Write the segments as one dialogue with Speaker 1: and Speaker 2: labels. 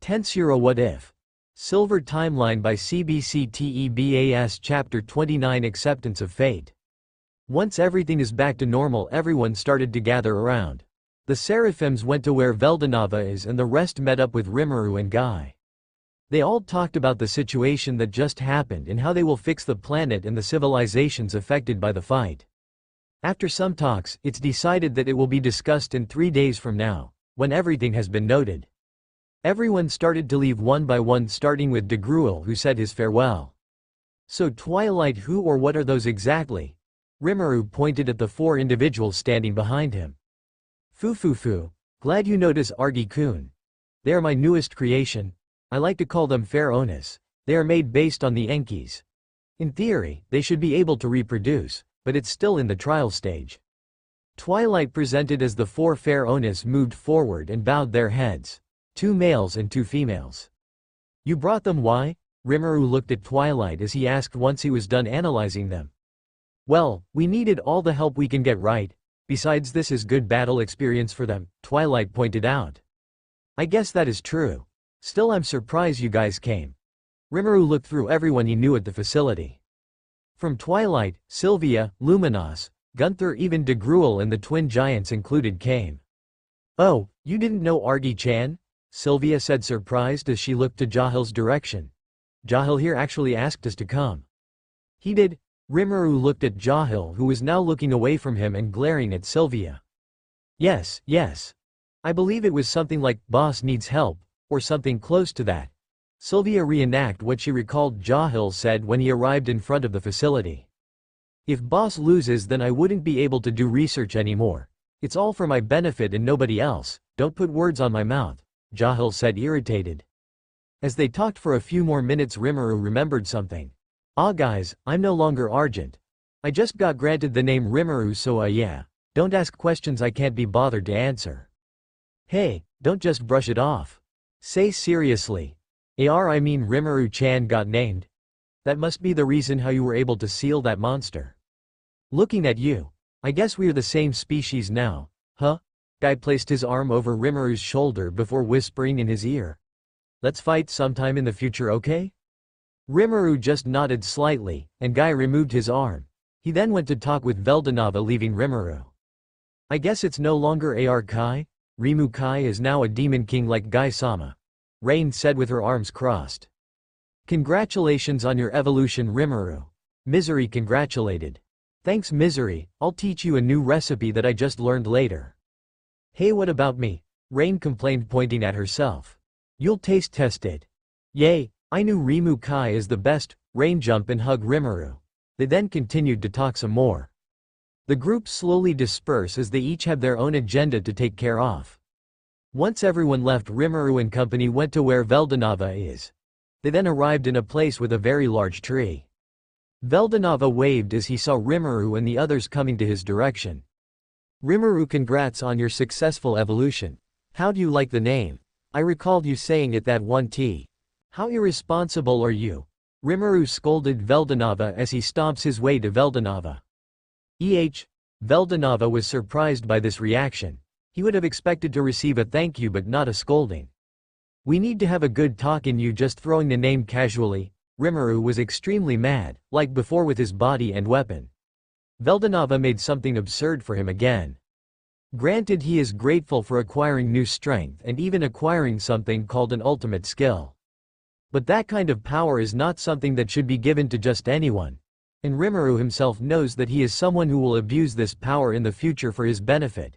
Speaker 1: Tensura What If? Silver Timeline by CBCTEBAS Chapter 29 Acceptance of Fate. Once everything is back to normal, everyone started to gather around. The Seraphims went to where Veldanava is and the rest met up with Rimuru and Guy. They all talked about the situation that just happened and how they will fix the planet and the civilizations affected by the fight. After some talks, it's decided that it will be discussed in 3 days from now, when everything has been noted. Everyone started to leave one by one, starting with DeGruel, who said his farewell. So Twilight, who or what are those exactly? Rimuru pointed at the 4 individuals standing behind him. Fufufu, glad you notice, Argi-kun. They are my newest creation. I like to call them fair onis. They are made based on the Enkis. In theory, they should be able to reproduce, but it's still in the trial stage. Twilight presented as the 4 fair onis moved forward and bowed their heads. 2 males and 2 females. You brought them, why? Rimuru looked at Twilight as he asked once he was done analyzing them. Well, we needed all the help we can get, right? Besides, this is good battle experience for them, Twilight pointed out. I guess that is true. Still, I'm surprised you guys came. Rimuru looked through everyone he knew at the facility. From Twilight, Sylvia, Luminos, Gunther, even DeGruel and the twin giants included came. Oh, you didn't know Argi-chan? Sylvia said, surprised as she looked to Jahil's direction. Jahil here actually asked us to come. He did. Rimuru looked at Jahil, who was now looking away from him and glaring at Sylvia. Yes. I believe it was something like, boss needs help, or something close to that. Sylvia reenacted what she recalled Jahil said when he arrived in front of the facility. If boss loses, then I wouldn't be able to do research anymore. It's all for my benefit and nobody else. Don't put words on my mouth, Jahil said, irritated. As they talked for a few more minutes, Rimuru remembered something. Ah guys, I'm no longer Argent. I just got granted the name Rimuru, so yeah. Don't ask questions I can't be bothered to answer. Hey, don't just brush it off. Say seriously. I mean Rimuru-chan got named. That must be the reason how you were able to seal that monster. Looking at you. I guess we're the same species now, huh? Guy placed his arm over Rimuru's shoulder before whispering in his ear. Let's fight sometime in the future, okay? Rimuru just nodded slightly, and Guy removed his arm. He then went to talk with Veldanava, leaving Rimuru. I guess it's no longer Ar Kai? Rimu Kai is now a demon king like Guy-sama. Rain said with her arms crossed. Congratulations on your evolution, Rimuru. Misery congratulated. Thanks, Misery, I'll teach you a new recipe that I just learned later. Hey, what about me? Rain complained, pointing at herself. You'll taste test it. Yay, I knew Rimu Kai is the best. Rain jumped and hugged Rimuru. They then continued to talk some more. The group slowly dispersed as they each have their own agenda to take care of. Once everyone left, Rimuru and company went to where Veldanava is. They then arrived in a place with a very large tree. Veldanava waved as he saw Rimuru and the others coming to his direction. Rimuru, congrats on your successful evolution. How do you like the name? I recalled you saying it that one t. How irresponsible are you? Rimuru scolded Veldanava as he stomps his way to Veldanava. Veldanava was surprised by this reaction. He would have expected to receive a thank you but not a scolding. We need to have a good talk, and you just throwing the name casually. Rimuru was extremely mad, like before, with his body and weapon. Veldanava made something absurd for him again. Granted, he is grateful for acquiring new strength and even acquiring something called an ultimate skill. But that kind of power is not something that should be given to just anyone. And Rimuru himself knows that he is someone who will abuse this power in the future for his benefit.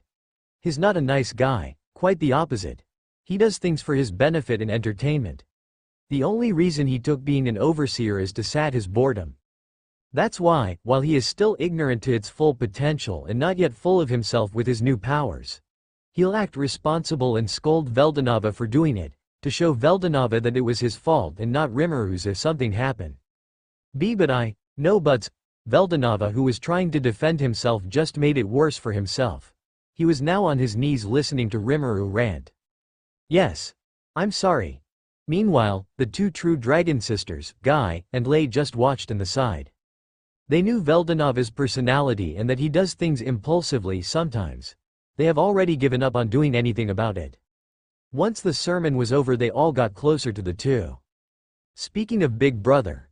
Speaker 1: He's not a nice guy, quite the opposite. He does things for his benefit and entertainment. The only reason he took being an overseer is to sat his boredom. That's why, while he is still ignorant to its full potential and not yet full of himself with his new powers, he'll act responsible and scold Veldanava for doing it, to show Veldanava that it was his fault and not Rimuru's if something happened. No buts. Veldanava, who was trying to defend himself, just made it worse for himself. He was now on his knees listening to Rimuru rant. Yes. I'm sorry. Meanwhile, the 2 true dragon sisters, Guy and Lei, just watched on the side. They knew Veldanava's personality and that he does things impulsively sometimes. They have already given up on doing anything about it. Once the sermon was over, they all got closer to the two. Speaking of Big Brother,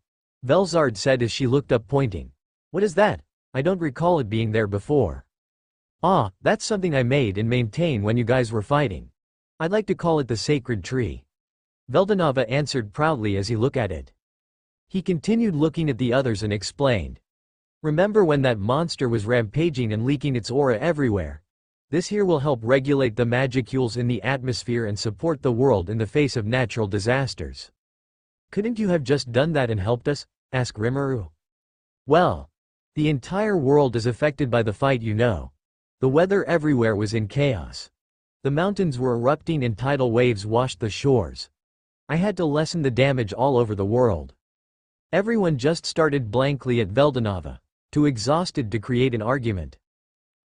Speaker 1: Velzard said as she looked up, pointing. What is that? I don't recall it being there before. Ah, that's something I made and maintained when you guys were fighting. I'd like to call it the sacred tree. Veldanava answered proudly as he looked at it. He continued looking at the others and explained. Remember when that monster was rampaging and leaking its aura everywhere? This here will help regulate the magicules in the atmosphere and support the world in the face of natural disasters. Couldn't you have just done that and helped us? Asked Rimuru. Well, the entire world is affected by the fight, you know. The weather everywhere was in chaos. The mountains were erupting and tidal waves washed the shores. I had to lessen the damage all over the world. Everyone just started blankly at Veldanava, too exhausted to create an argument.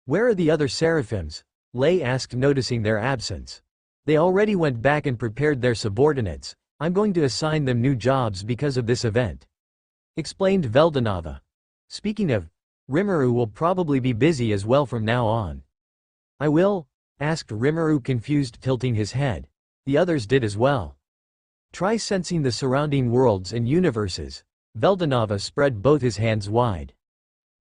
Speaker 1: Where are the other seraphims? Lei asked, noticing their absence. They already went back and prepared their subordinates. I'm going to assign them new jobs because of this event. Explained Veldanava. Speaking of, Rimuru will probably be busy as well from now on. I will? Asked Rimuru, confused, tilting his head. The others did as well. Try sensing the surrounding worlds and universes. Veldanava spread both his hands wide.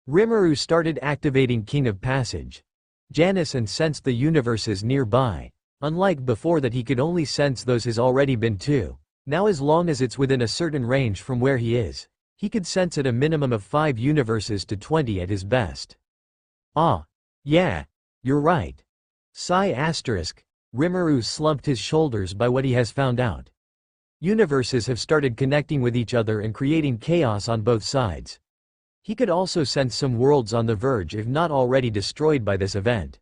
Speaker 1: Rimuru started activating King of Passage. Janice and sensed the universes nearby. Unlike before that he could only sense those has already been to. Now as long as it's within a certain range from where he is, he could sense at a minimum of 5 universes to 20 at his best. Ah. Yeah. You're right. Sigh asterisk. Rimuru slumped his shoulders by what he has found out. Universes have started connecting with each other and creating chaos on both sides. He could also sense some worlds on the verge, if not already destroyed by this event.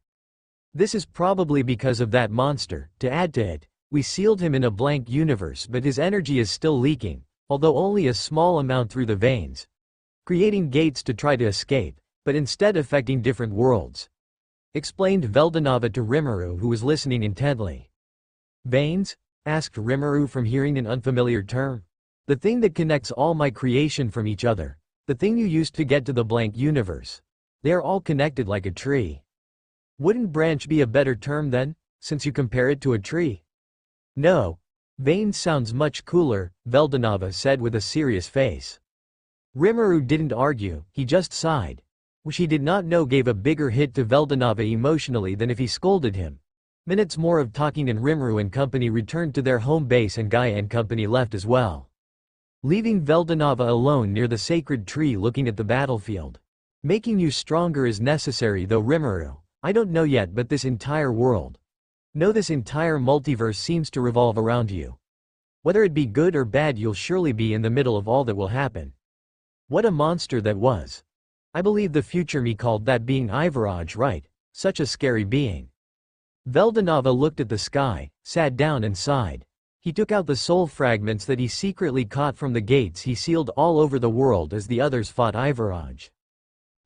Speaker 1: This is probably because of that monster. To add to it, we sealed him in a blank universe, but his energy is still leaking, although only a small amount through the veins, creating gates to try to escape, but instead affecting different worlds. Explained Veldanava to Rimuru, who was listening intently. Veins? Asked Rimuru from hearing an unfamiliar term. The thing that connects all my creation from each other. The thing you used to get to the blank universe. They are all connected like a tree. Wouldn't branch be a better term then, since you compare it to a tree? No. Veins sounds much cooler, Veldanava said with a serious face. Rimuru didn't argue, he just sighed. Which he did not know gave a bigger hit to Veldanava emotionally than if he scolded him. Minutes more of talking and Rimuru and company returned to their home base, and Gaia and company left as well, leaving Veldanava alone near the sacred tree looking at the battlefield. Making you stronger is necessary though, Rimuru. I don't know yet, but this entire world. No, this entire multiverse seems to revolve around you. Whether it be good or bad, you'll surely be in the middle of all that will happen. What a monster that was. I believe the future me called that being Ivaraj, right? Such a scary being. Veldanava looked at the sky, sat down and sighed. He took out the soul fragments that he secretly caught from the gates he sealed all over the world as the others fought Ivaraj.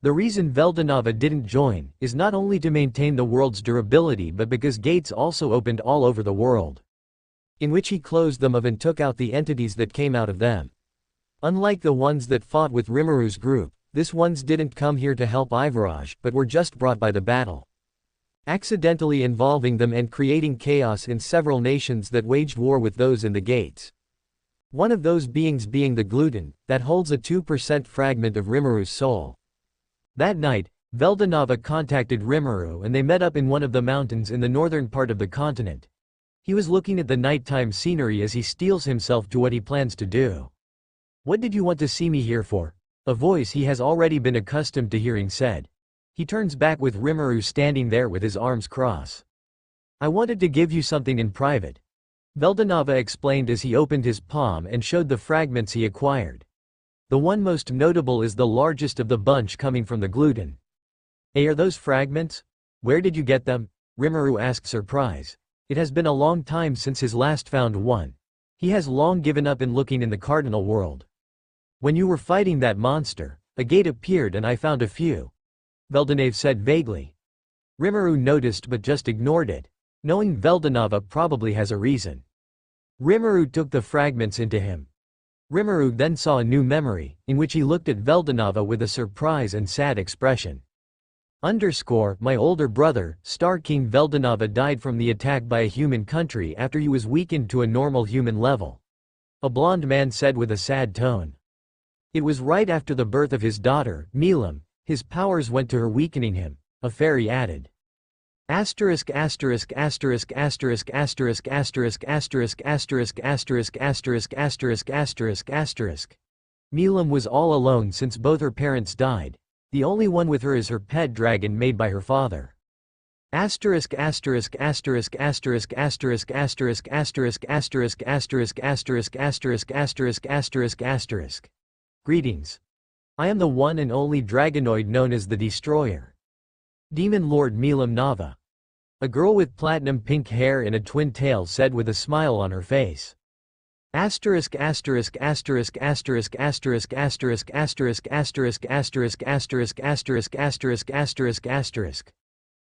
Speaker 1: The reason Veldanava didn't join is not only to maintain the world's durability, but because gates also opened all over the world, in which he closed them of and took out the entities that came out of them. Unlike the ones that fought with Rimuru's group, this ones didn't come here to help Ivaraj, but were just brought by the battle, accidentally involving them and creating chaos in several nations that waged war with those in the gates. One of those beings being the gluten, that holds a 2% fragment of Rimuru's soul. That night, Veldanava contacted Rimuru and they met up in one of the mountains in the northern part of the continent. He was looking at the nighttime scenery as he steels himself to what he plans to do. What did you want to see me here for? A voice he has already been accustomed to hearing said. He turns back with Rimuru standing there with his arms crossed. I wanted to give you something in private, Veldanava explained as he opened his palm and showed the fragments he acquired. The one most notable is the largest of the bunch, coming from the gluten. Hey, are those fragments? Where did you get them? Rimuru asked, surprised. It has been a long time since his last found one. He has long given up in looking in the cardinal world. When you were fighting that monster, a gate appeared and I found a few, Veldanava said vaguely. Rimuru noticed but just ignored it, knowing Veldanava probably has a reason. Rimuru took the fragments into him. Rimuru then saw a new memory, in which he looked at Veldanava with a surprise and sad expression. My older brother, Star King Veldanava, died from the attack by a human country after he was weakened to a normal human level. A blond man said with a sad tone. It was right after the birth of his daughter, Milam. His powers went to her, weakening him, a fairy added. Asterisk asterisk asterisk asterisk asterisk asterisk asterisk asterisk asterisk asterisk asterisk asterisk asterisk. Milam was all alone since both her parents died. The only one with her is her pet dragon made by her father. Asterisk asterisk asterisk asterisk asterisk asterisk asterisk asterisk asterisk asterisk asterisk asterisk asterisk asterisk. Greetings. I am the one and only dragonoid known as the Destroyer. Demon Lord Milam Nava. A girl with platinum pink hair and a twin tail said with a smile on her face. Asterisk asterisk asterisk asterisk asterisk asterisk asterisk asterisk asterisk asterisk asterisk asterisk asterisk asterisk.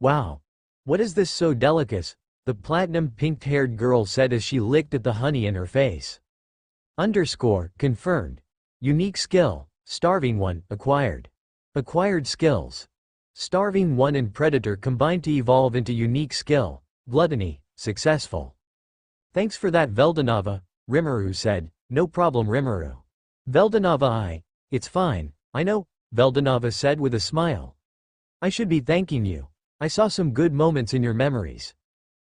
Speaker 1: Wow. What is this so delicate? The platinum pink-haired girl said as she licked at the honey in her face. Confirmed. Unique skill. Starving 1, acquired. Acquired skills. Starving 1 and Predator combined to evolve into unique skill, Gluttony, successful. Thanks for that Veldanava, Rimuru said. No problem Rimuru. Veldanava it's fine, I know, Veldanava said with a smile. I should be thanking you. I saw some good moments in your memories.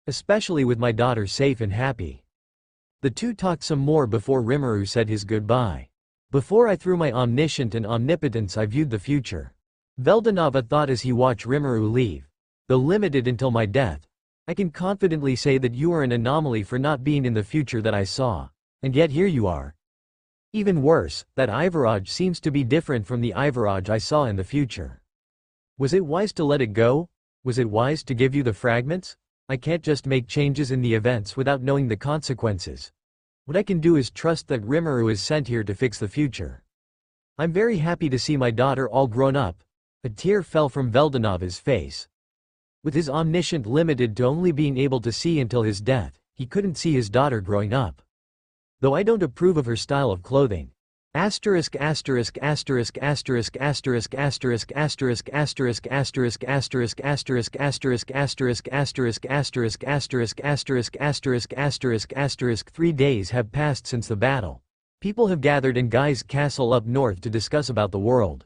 Speaker 1: Especially with my daughter safe and happy. The two talked some more before Rimuru said his goodbye. Before I threw my omniscient and omnipotence I viewed the future. Veldanava thought as he watched Rimuru leave. Though limited until my death, I can confidently say that you are an anomaly for not being in the future that I saw. And yet here you are. Even worse, that Ivaraj seems to be different from the Ivaraj I saw in the future. Was it wise to let it go? Was it wise to give you the fragments? I can't just make changes in the events without knowing the consequences. What I can do is trust that Rimuru is sent here to fix the future. I'm very happy to see my daughter all grown up. A tear fell from Veldanava's face. With his omniscient limited to only being able to see until his death, he couldn't see his daughter growing up. Though I don't approve of her style of clothing. Asterisk asterisk asterisk asterisk asterisk asterisk asterisk asterisk asterisk asterisk asterisk asterisk asterisk asterisk asterisk asterisk asterisk asterisk asterisk asterisk 3 days have passed since the battle. People have gathered in Guy's castle up north to discuss about the world.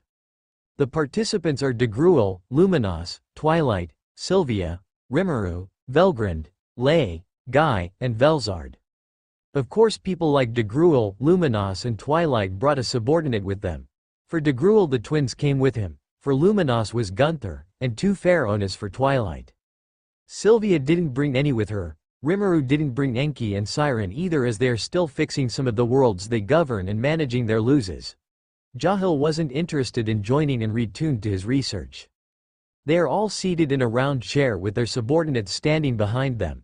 Speaker 1: The participants are Degruel, Luminos, Twilight, Sylvia, Rimuru, Velgrand, Lay, Guy, and Velzard. Of course people like Degruel, Luminos and Twilight brought a subordinate with them. For Degruel the twins came with him, for Luminos was Gunther, and 2 Pharaohs for Twilight. Sylvia didn't bring any with her, Rimuru didn't bring Enki and Siren either as they are still fixing some of the worlds they govern and managing their losses. Jahil wasn't interested in joining and retuned to his research. They are all seated in a round chair with their subordinates standing behind them.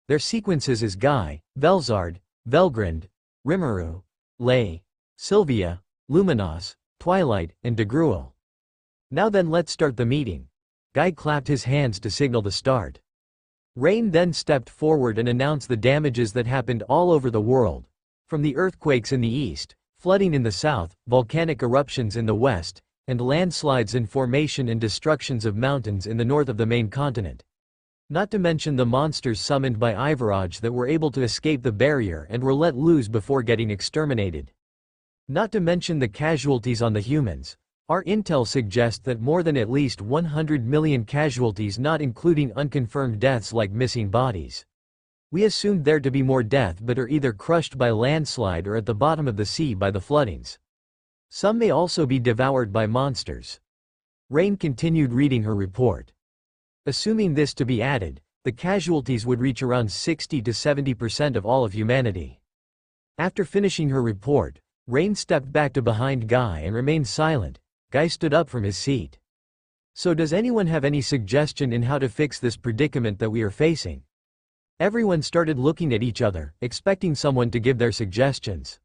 Speaker 1: Their sequences is Guy, Velzard, Velgrand, Rimuru, Lay, Sylvia, Luminos, Twilight, and Degruel. Now then let's start the meeting. Guy clapped his hands to signal the start. Rain then stepped forward and announced the damages that happened all over the world. From the earthquakes in the east, flooding in the south, volcanic eruptions in the west, and landslides in formation and destructions of mountains in the north of the main continent. Not to mention the monsters summoned by Ivaraj that were able to escape the barrier and were let loose before getting exterminated. Not to mention the casualties on the humans. Our intel suggests that more than at least 100 million casualties, not including unconfirmed deaths like missing bodies. We assumed there to be more death but are either crushed by landslide or at the bottom of the sea by the floodings. Some may also be devoured by monsters. Rain continued reading her report. Assuming this to be added, the casualties would reach around 60 to 70% of all of humanity. After finishing her report, Rain stepped back to behind Guy and remained silent. Guy stood up from his seat. So does anyone have any suggestion in how to fix this predicament that we are facing? Everyone started looking at each other, expecting someone to give their suggestions.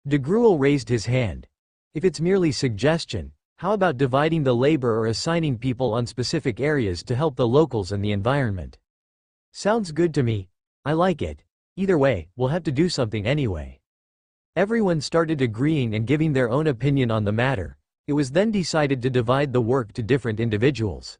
Speaker 1: Degruel raised his hand. If it's merely suggestion, how about dividing the labor or assigning people on specific areas to help the locals and the environment? Sounds good to me. I like it. Either way, we'll have to do something anyway. Everyone started agreeing and giving their own opinion on the matter. It was then decided to divide the work to different individuals.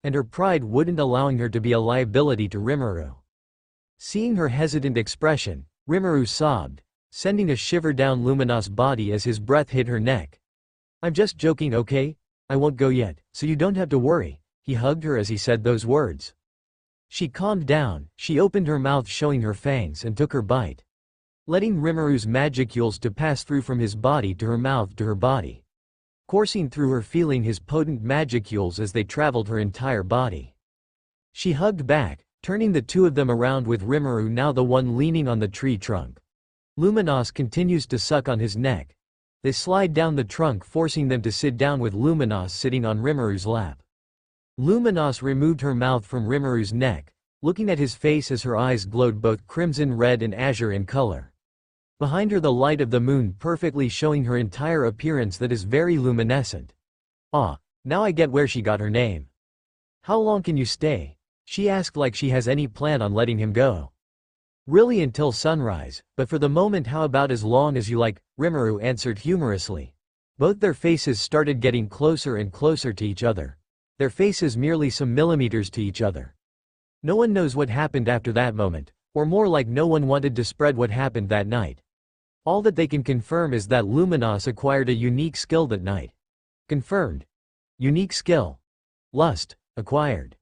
Speaker 1: and her pride wouldn't allowing her to be a liability to Rimuru. Seeing her hesitant expression, Rimuru sobbed, sending a shiver down Lumina's body as his breath hit her neck. "I'm just joking, okay? I won't go yet, so you don't have to worry." He hugged her as he said those words. She calmed down, she opened her mouth showing her fangs and took her bite, letting Rimuru's magicules to pass through from his body to her mouth to her body, coursing through her feeling his potent magicules as they traveled her entire body. She hugged back, turning the two of them around with Rimuru now the one leaning on the tree trunk. Luminos continues to suck on his neck. They slide down the trunk forcing them to sit down with Luminos sitting on Rimuru's lap. Luminos removed her mouth from Rimuru's neck, looking at his face as her eyes glowed both crimson red and azure in color. Behind her the light of the moon perfectly showing her entire appearance that is very luminescent. "Ah, now I get where she got her name." "How long can you stay?" she asked like she has any plan on letting him go. "Really until sunrise, but for the moment how about as long as you like," Rimuru answered humorously. Both their faces started getting closer and closer to each other. Their faces merely some millimeters to each other. No one knows what happened after that moment, or more like no one wanted to spread what happened that night. All that they can confirm is that Luminos acquired a unique skill that night. Confirmed. Unique skill. Lust, acquired.